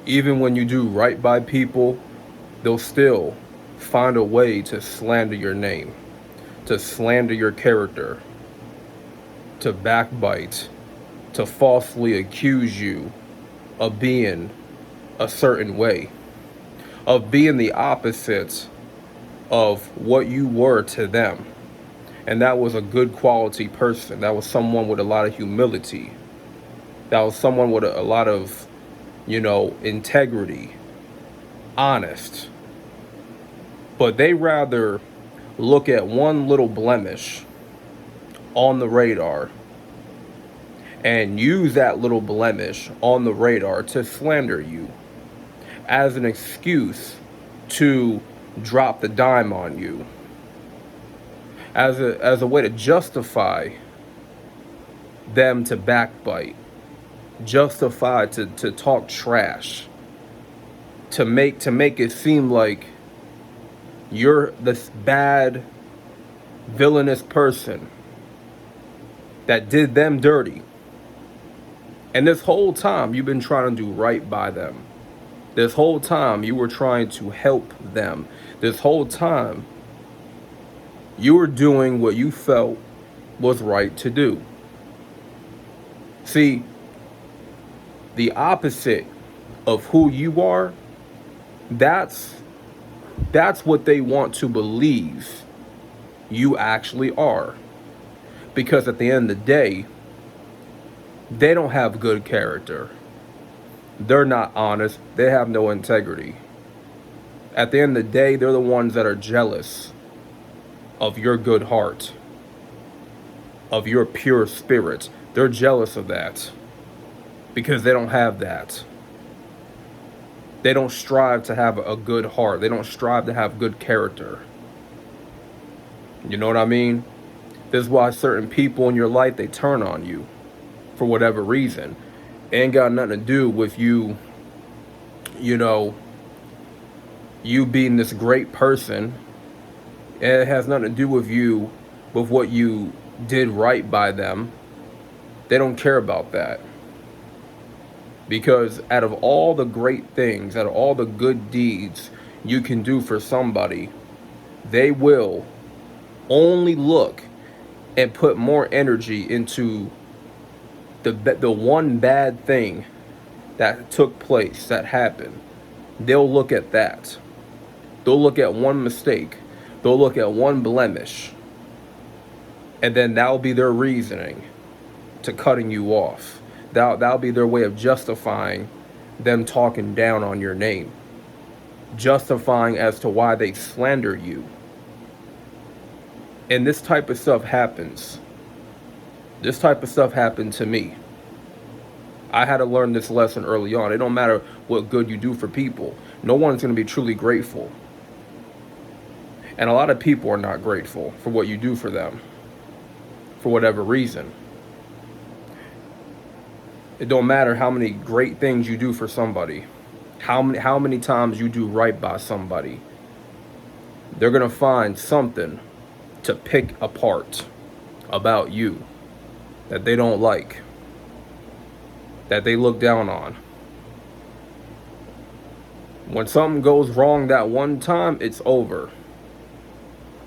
Even when you do right by people, they'll still find a way to slander your name, to slander your character, to backbite, to falsely accuse you of being a certain way, of being the opposite of what you were to them. And that was a good quality person. That was someone with a lot of humility. That was someone with a lot of, integrity, honest. But they rather look at one little blemish on the radar and use that little blemish on the radar to slander you as an excuse to drop the dime on you, as a way to justify them to backbite, justify to talk trash, to make it seem like you're this bad, villainous person that did them dirty. And this whole time you've been trying to do right by them. This whole time you were trying to help them. This whole time you were doing what you felt was right to do. See, the opposite of who you are, that's what they want to believe you actually are. Because at the end of the day, they don't have good character. They're not honest. They have no integrity. At the end of the day, they're the ones that are jealous of your good heart, of your pure spirit. They're jealous of that because they don't have that. They don't strive to have a good heart. They don't strive to have good character. You know what I mean? This is why certain people in your life, they turn on you for whatever reason. It ain't got nothing to do with you, you being this great person. It has nothing to do with you, with what you did right by them. They don't care about that. Because out of all the great things, out of all the good deeds you can do for somebody, they will only look and put more energy into the one bad thing that took place, that happened. They'll look at that. They'll look at one mistake. They'll look at one blemish. And then that'll be their reasoning to cutting you off. That'll be their way of justifying them talking down on your name. Justifying as to why they slander you. And this type of stuff happens. This type of stuff happened to me. I had to learn this lesson early on. It don't matter what good you do for people. No one's going to be truly grateful. And a lot of people are not grateful for what you do for them, for whatever reason. It don't matter how many great things you do for somebody, how many times you do right by somebody. They're going to find something to pick apart about you that they don't like, that they look down on. When something goes wrong that one time, it's over.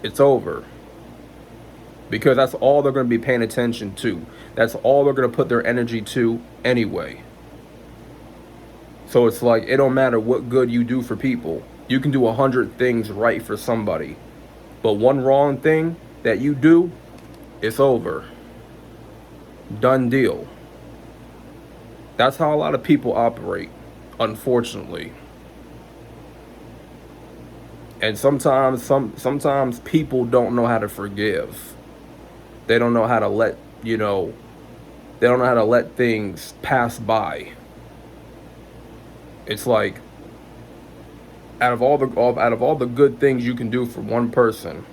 It's over. Because that's all they're going to be paying attention to. That's all they're going to put their energy to anyway. So it's like, it don't matter what good you do for people. You can do 100 things right for somebody. But one wrong thing that you do, it's over. Done deal. That's how a lot of people operate, unfortunately. And sometimes people don't know how to forgive. They don't know how to let, they don't know how to let things pass by. It's like, out of all the good things you can do for one person,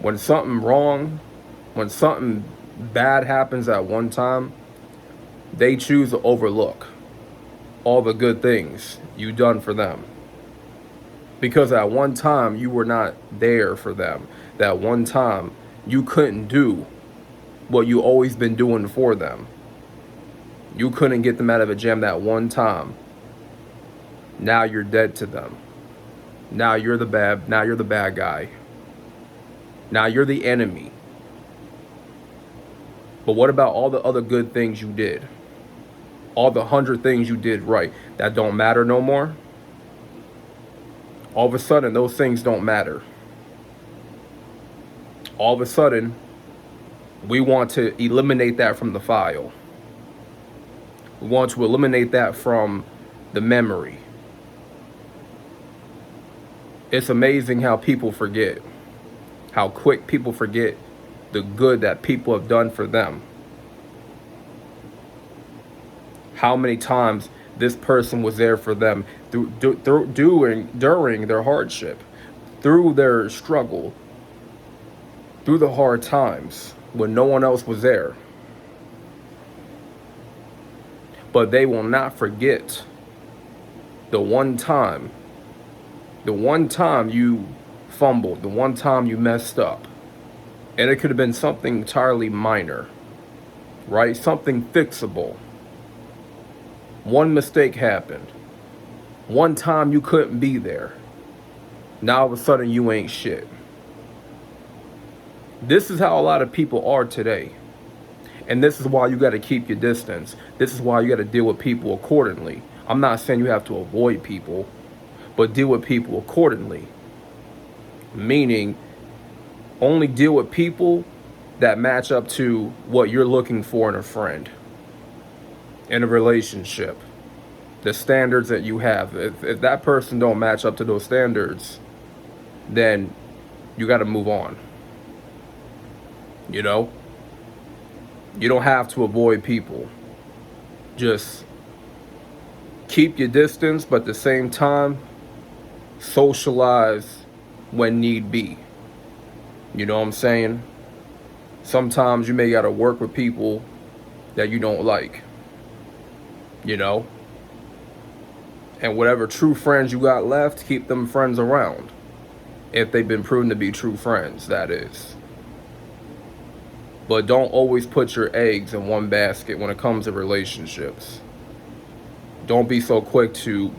when something bad happens at one time, they choose to overlook all the good things you done for them. Because at one time you were not there for them. That one time you couldn't do what you always been doing for them. You couldn't get them out of a jam that one time. Now you're dead to them. Now you're the bad guy. Now you're the enemy. But what about all the other good things you did? All the 100 things you did right that don't matter no more? All of a sudden, those things don't matter. All of a sudden, we want to eliminate that from the file. We want to eliminate that from the memory. It's amazing how people forget. How quick people forget the good that people have done for them. How many times this person was there for them during their hardship, through their struggle, through the hard times when no one else was there. But they will not forget the one time you fumbled, the one time you messed up. And it could have been something entirely minor, right? Something fixable. One mistake happened. One time you couldn't be there. Now all of a sudden you ain't shit. This is how a lot of people are today. And this is why you got to keep your distance. This is why you got to deal with people accordingly. I'm not saying you have to avoid people, but deal with people accordingly. Meaning, only deal with people that match up to what you're looking for in a friend, in a relationship, the standards that you have. If that person don't match up to those standards, then you got to move on. You know, you don't have to avoid people. Just keep your distance, but at the same time, socialize when need be. You know what I'm saying? Sometimes you may gotta work with people that you don't like. You know? And whatever true friends you got left, keep them friends around. If they've been proven to be true friends, that is. But don't always put your eggs in one basket when it comes to relationships. Don't be so quick to,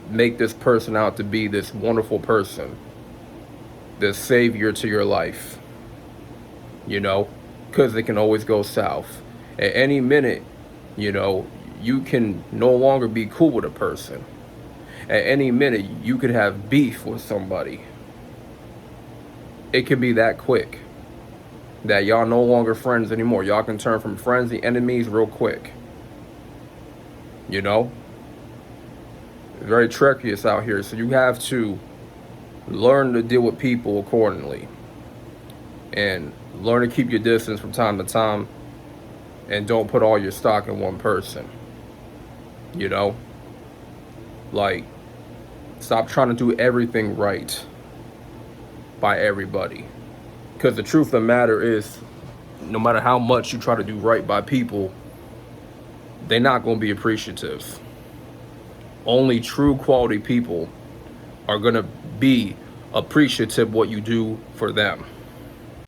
make this person out to be this wonderful person, this savior to your life, because it can always go south. At any minute, you can no longer be cool with a person. At any minute, you could have beef with somebody. It can be that quick that y'all no longer friends anymore. Y'all can turn from friends to enemies real quick. Very treacherous out here, so you have to learn to deal with people accordingly and learn to keep your distance from time to time, and don't put all your stock in one person. Stop trying to do everything right by everybody, because the truth of the matter is, no matter how much you try to do right by people, they're not going to be appreciative. Only true quality people are going to be appreciative of what you do for them.